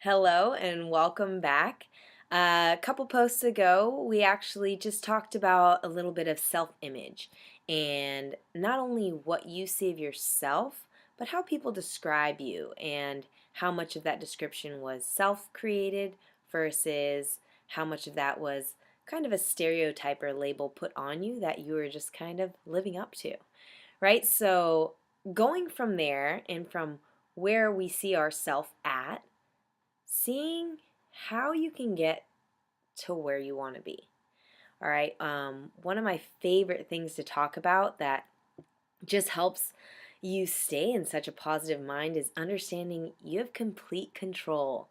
Hello and welcome back. A couple posts ago, we actually just talked about a little bit of self-image and not only what you see of yourself, but how people describe you and how much of that description was self-created versus how much of that was kind of a stereotype or label put on you that you were just kind of living up to, right? So going from there and from where we see ourselves at, seeing how you can get to where you want to be. All right. One of my favorite things to talk about that just helps you stay in such a positive mind is understanding you have complete control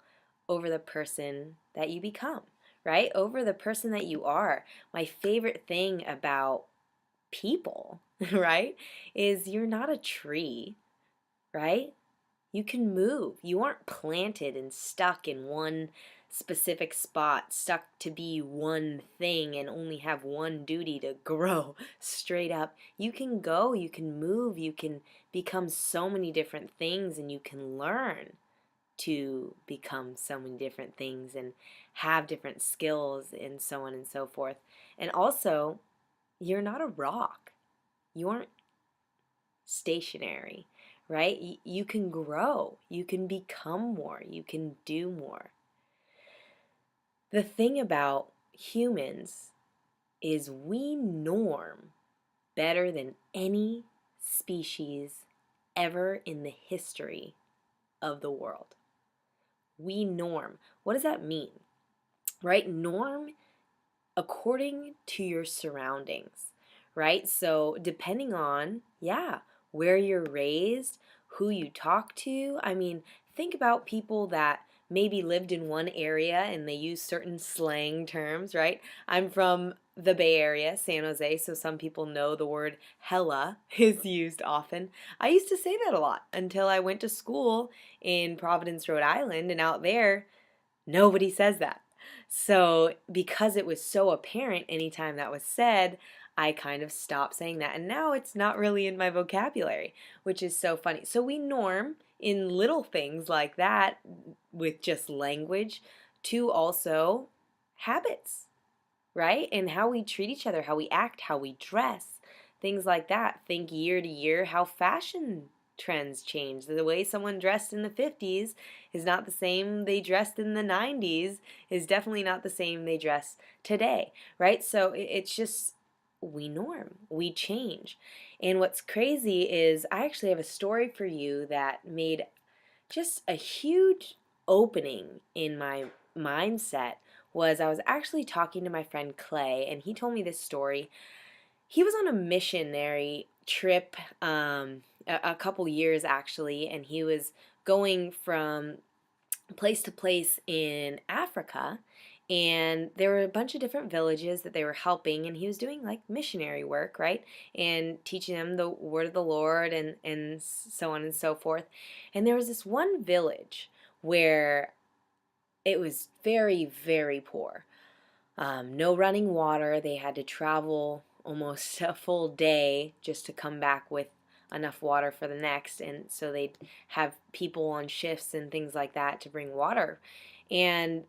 over the person that you become, right? Over the person that you are. My favorite thing about people, right, is you're not a tree, right? You can move. You aren't planted and stuck in one specific spot, stuck to be one thing and only have one duty to grow straight up. You can go, you can move, you can become so many different things, and you can learn to become so many different things and have different skills and so on and so forth. And also, you're not a rock. You aren't stationary, right? You can grow, you can become more, you can do more. The thing about humans is we norm better than any species ever in the history of the world. We norm. What does that mean? Right? Norm according to your surroundings, right? So depending on, yeah, where you're raised, who you talk to. I mean, think about people that maybe lived in one area and they use certain slang terms, right? I'm from the Bay Area, San Jose, so some people know the word hella is used often. I used to say that a lot until I went to school in Providence, Rhode Island, and out there, nobody says that. So, because it was so apparent anytime that was said, I kind of stopped saying that. And now it's not really in my vocabulary, which is so funny. So, we norm in little things like that with just language to also habits, right? And how we treat each other, how we act, how we dress, things like that. Think year to year how fashion trends change. The way someone dressed in the 50s is not the same they dressed in the 90s, is definitely not the same they dress today, right? So it's just we norm, we change. And what's crazy is I actually have a story for you that made just a huge opening in my mindset. Was I was actually talking to my friend Clay, and he told me this story. He was on a missionary trip a couple years actually, and he was going from place to place in Africa. And there were a bunch of different villages that they were helping, and he was doing like missionary work, right? And teaching them the word of the Lord and so on and so forth. And there was this one village where it was very, very poor. No running water. They had to travel almost a full day just to come back with enough water for the next. And so they'd have people on shifts and things like that to bring water. And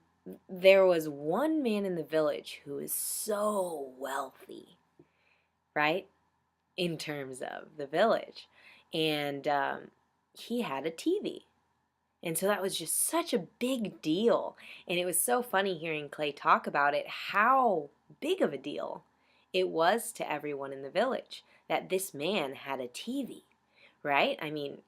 there was one man in the village who was so wealthy, right? In terms of the village. And he had a TV. And so that was just such a big deal. And it was so funny hearing Clay talk about it, how big of a deal it was to everyone in the village that this man had a TV, right? I mean,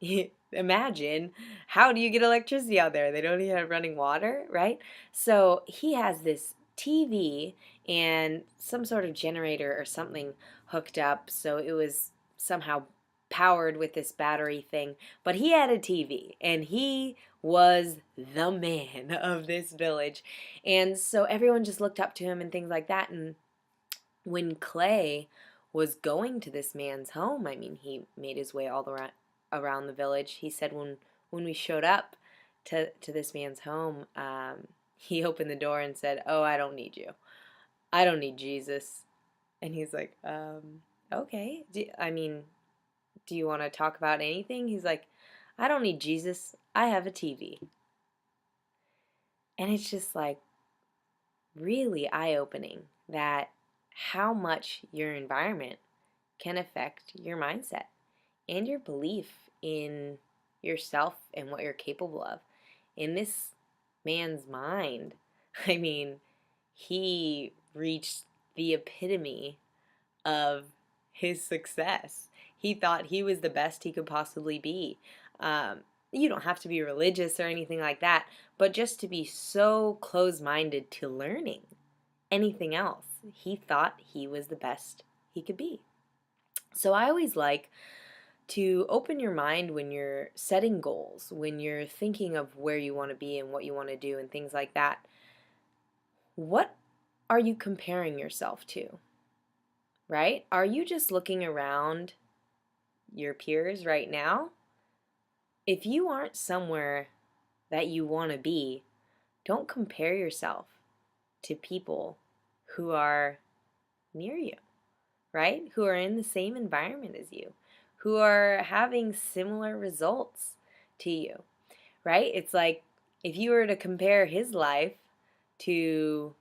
imagine, how do you get electricity out there? They don't even have running water, right? So he has this TV and some sort of generator or something hooked up. So it was somehow powered with this battery thing. But he had a TV and he was the man of this village. And so everyone just looked up to him and things like that. And when Clay was going to this man's home, I mean, he made his way all around the village. He said when we showed up to this man's home, he opened the door and said, "Oh, I don't need you. I don't need Jesus." And he's like, okay. I mean, do you want to talk about anything? He's like, "I don't need Jesus. I have a TV." And it's just like really eye-opening that how much your environment can affect your mindset and your belief in yourself and what you're capable of. In this man's mind, I mean, he reached the epitome of his success. He thought he was the best he could possibly be. Um, you don't have to be religious or anything like that, but just to be so close minded to learning anything else, he thought he was the best he could be. So I always like to open your mind when you're setting goals, when you're thinking of where you want to be and what you want to do and things like that. What are you comparing yourself to? Right? Are you just looking around your peers right now? If you aren't somewhere that you want to be, don't compare yourself to people who are near you, right? Who are in the same environment as you, who are having similar results to you, right? It's like if you were to compare his life to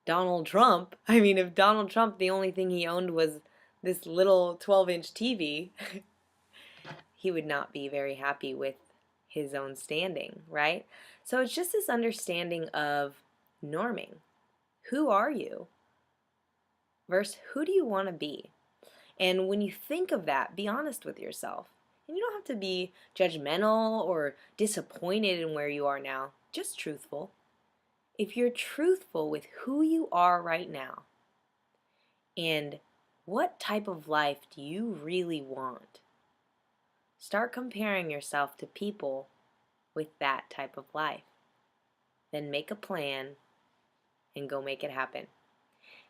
Donald Trump, I mean, if Donald Trump, the only thing he owned was this little 12-inch TV, he would not be very happy with his own standing, right? So it's just this understanding of norming. Who are you versus who do you want to be? And when you think of that, be honest with yourself. And you don't have to be judgmental or disappointed in where you are now, just truthful. If you're truthful with who you are right now and what type of life do you really want, start comparing yourself to people with that type of life. Then make a plan and go make it happen.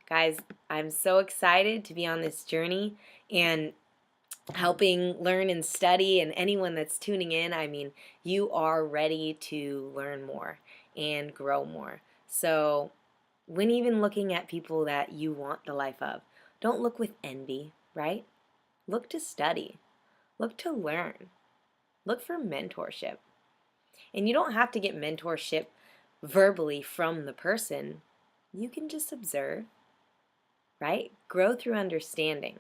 Guys, I'm so excited to be on this journey and helping learn and study, and anyone that's tuning in, I mean, you are ready to learn more and grow more. So when even looking at people that you want the life of, don't look with envy, right? Look to study. Look to learn. Look for mentorship. And you don't have to get mentorship verbally from the person. You can just observe, right? Grow through understanding.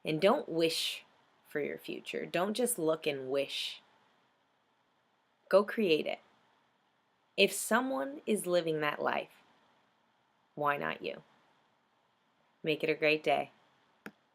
And don't wish for your future. Don't just look and wish. Go create it. If someone is living that life, why not you? Make it a great day.